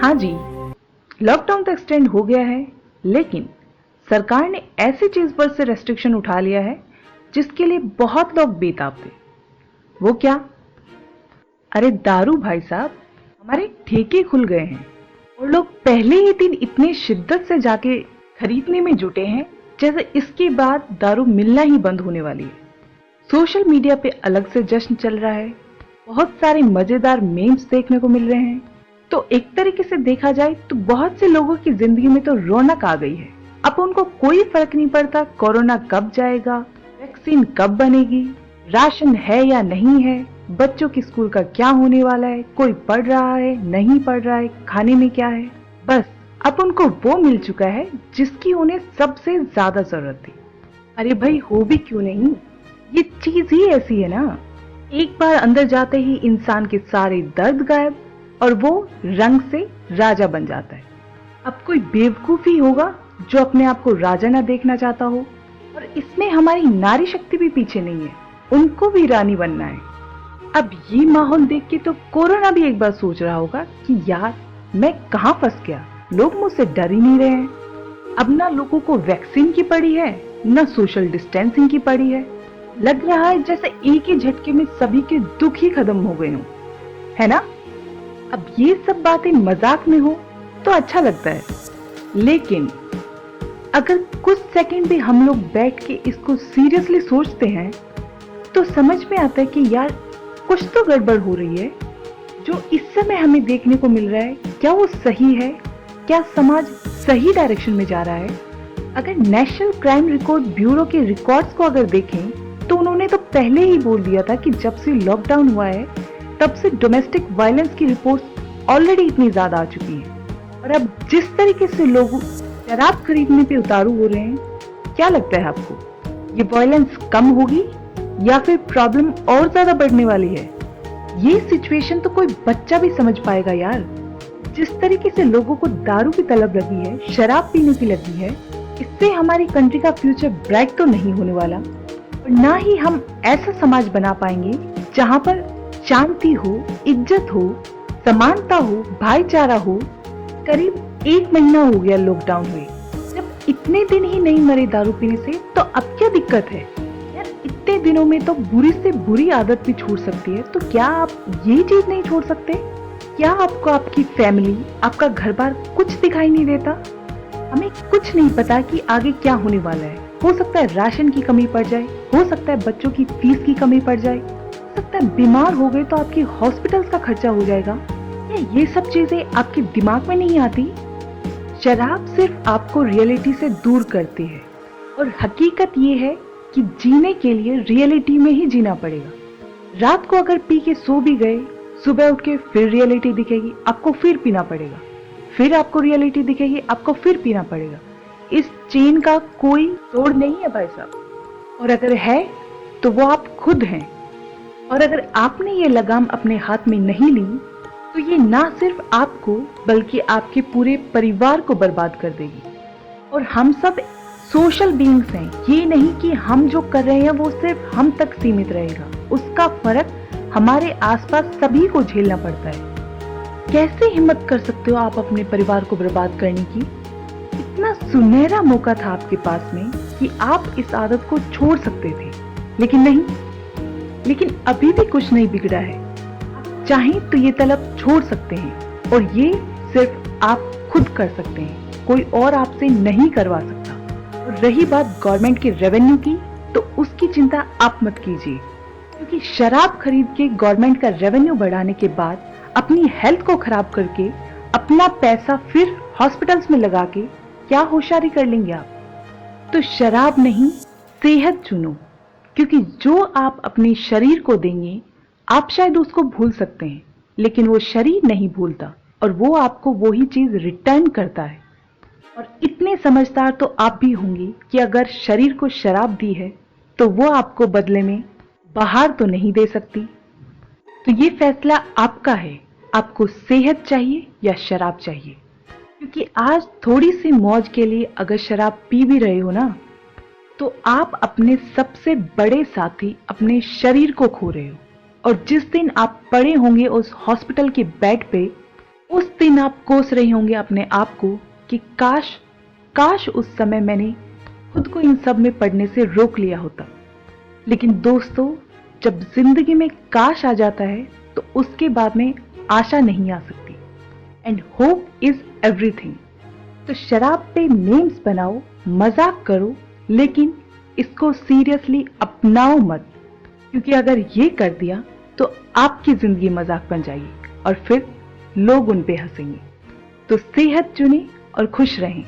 हाँ जी, लॉकडाउन तो एक्सटेंड हो गया है, लेकिन सरकार ने ऐसी चीज पर से रेस्ट्रिक्शन उठा लिया है जिसके लिए बहुत लोग बेताब थे। वो क्या? अरे दारू भाई साहब, हमारे ठेके खुल गए हैं और लोग पहले ही दिन इतने शिद्दत से जाके खरीदने में जुटे हैं जैसे इसके बाद दारू मिलना ही बंद होने वाली है। सोशल मीडिया पे अलग से जश्न चल रहा है, बहुत सारे मजेदार मीम्स देखने को मिल रहे हैं। तो एक तरीके से देखा जाए तो बहुत से लोगों की जिंदगी में तो रौनक आ गई है। अब उनको कोई फर्क नहीं पड़ता कोरोना कब जाएगा, वैक्सीन कब बनेगी, राशन है या नहीं है, बच्चों की स्कूल का क्या होने वाला है, कोई पढ़ रहा है नहीं पढ़ रहा है, खाने में क्या है। बस अब उनको वो मिल चुका है जिसकी उन्हें सबसे ज्यादा जरूरत थी। अरे भाई हो भी क्यों नहीं, ये चीज ही ऐसी है ना, एक बार अंदर जाते ही इंसान के सारे दर्द गायब और वो रंग से राजा बन जाता है। अब कोई बेवकूफ ही होगा जो अपने आप को राजा ना देखना चाहता हो। और इसमें हमारी नारी शक्ति भी पीछे नहीं है, उनको भी रानी बनना है। अब ये माहौल देख के तो कोरोना भी एक बार सोच रहा होगा कि यार मैं कहाँ फंस गया, लोग मुझसे डर ही नहीं रहे हैं। अब ना लोगों को वैक्सीन की पड़ी है, ना सोशल डिस्टेंसिंग की पड़ी है। लग रहा है जैसे एक ही झटके में सभी के दुख ही खत्म हो गए हों, है ना? अब ये सब बातें मजाक में हो तो अच्छा लगता है, लेकिन अगर कुछ सेकंड भी हम लोग बैठ के इसको सीरियसली सोचते हैं तो समझ में आता है कि यार कुछ तो गड़बड़ हो रही है। जो इस समय हमें देखने को मिल रहा है, क्या वो सही है? क्या समाज सही डायरेक्शन में जा रहा है? अगर नेशनल क्राइम रिकॉर्ड ब्यूरो के रिकॉर्ड्स को अगर देखें तो उन्होंने तो पहले ही बोल दिया था कि जब से लॉकडाउन हुआ है तब से डोमेस्टिक वायलेंस की रिपोर्ट्स ऑलरेडी इतनी ज्यादा आ चुकी है। और अब जिस तरीके से लोग शराब खरीदने पे उतारू हो रहे हैं, क्या लगता है आपको, ये वायलेंस कम होगी या फिर प्रॉब्लम और ज्यादा बढ़ने वाली है? ये सिचुएशन तो कोई बच्चा भी समझ पाएगा यार। जिस तरीके से लोगों को दारू की तलब लगी है, शराब पीने की लगी है, इससे हमारी कंट्री का फ्यूचर ब्राइट तो नहीं होने वाला। और ना ही हम ऐसा समाज बना पाएंगे जहाँ पर शांति हो, इज्जत हो, समानता हो, भाईचारा हो। करीब 1 महीना हो गया लॉकडाउन हुए, जब इतने दिन ही नहीं मरे दारू पीने से तो अब क्या दिक्कत है यार? इतने दिनों में तो बुरी से बुरी आदत भी छूट सकती है, तो क्या आप ये चीज नहीं छोड़ सकते? क्या आपको आपकी फैमिली, आपका घर बार कुछ दिखाई नहीं देता? हमें कुछ नहीं पता कि आगे क्या होने वाला है। हो सकता है राशन की कमी पड़ जाए, हो सकता है बच्चों की फीस की कमी पड़ जाए, हो सकता है बीमार हो गए तो आपके हॉस्पिटल्स का खर्चा हो जाएगा। क्या ये सब चीजें आपके दिमाग में नहीं आती? शराब सिर्फ आपको रियलिटी से दूर करती है और हकीकत ये है कि जीने के लिए रियलिटी में ही जीना पड़ेगा। रात को अगर पी के सो भी गए, सुबह उठ के फिर रियलिटी दिखेगी, आपको फिर पीना पड़ेगा, फिर आपको रियलिटी दिखेगी, आपको फिर पीना पड़ेगा। इस चेन का कोई तोड़ नहीं है भाई साहब, और अगर है तो वो आप खुद हैं। और अगर आपने ये लगाम अपने हाथ में नहीं ली तो ये ना सिर्फ आपको बल्कि आपके पूरे परिवार को बर्बाद कर देगी। और हम सब सोशल बीइंग्स हैं, ये नहीं कि हम जो कर रहे हैं वो सिर्फ हम तक सीमित रहेगा, उसका फर्क हमारे आसपास सभी को झेलना पड़ता है। कैसे हिम्मत कर सकते हो आप अपने परिवार को बर्बाद करने की? इतना सुनहरा मौका था आपके पास में कि आप इस आदत को छोड़ सकते थे, लेकिन नहीं। लेकिन अभी भी कुछ नहीं बिगड़ा है। आप चाहें तो ये तलब छोड़ सकते हैं, और ये सिर्फ आप खुद कर सकते हैं, कोई और आपसे नहीं करवा सकता। और रही बात गवर्नमेंट के रेवेन्यू की, तो उसकी चिंता आप मत कीजिए, क्योंकि शराब खरीद के गवर्नमेंट का रेवेन्यू बढ़ाने के बाद अपनी हेल्थ को खराब करके अपना पैसा फिर हॉस्पिटल्स में लगा के क्या होशियारी कर लेंगे आप? तो शराब नहीं, सेहत चुनो, क्योंकि जो आप अपने शरीर को देंगे आप शायद उसको भूल सकते हैं, लेकिन वो शरीर नहीं भूलता और वो आपको वही चीज रिटर्न करता है। और इतने समझदार तो आप भी होंगे कि अगर शरीर को शराब दी है तो वो आपको बदले में बाहर तो नहीं दे सकती। तो ये फैसला आपका है, आपको सेहत चाहिए या शराब चाहिए। क्योंकि आज थोड़ी सी मौज के लिए अगर शराब पी भी रहे हो ना, तो आप अपने सबसे बड़े साथी अपने शरीर को खो रहे हो। और जिस दिन आप पड़े होंगे उस हॉस्पिटल के बेड पे, उस दिन आप कोस रहे होंगे अपने आप को कि काश काश उस समय मैंने खुद को इन सब में पड़ने से रोक लिया होता। लेकिन दोस्तों, जब जिंदगी में काश आ जाता है तो उसके बाद में आशा नहीं आ सकती। And hope is everything. तो शराब पे मीम्स बनाओ, मजाक करो, लेकिन इसको सीरियसली अपनाओ मत, क्योंकि अगर ये कर दिया तो आपकी जिंदगी मजाक बन जाएगी और फिर लोग उन पे हंसेंगे। तो सेहत चुनें और खुश रहें।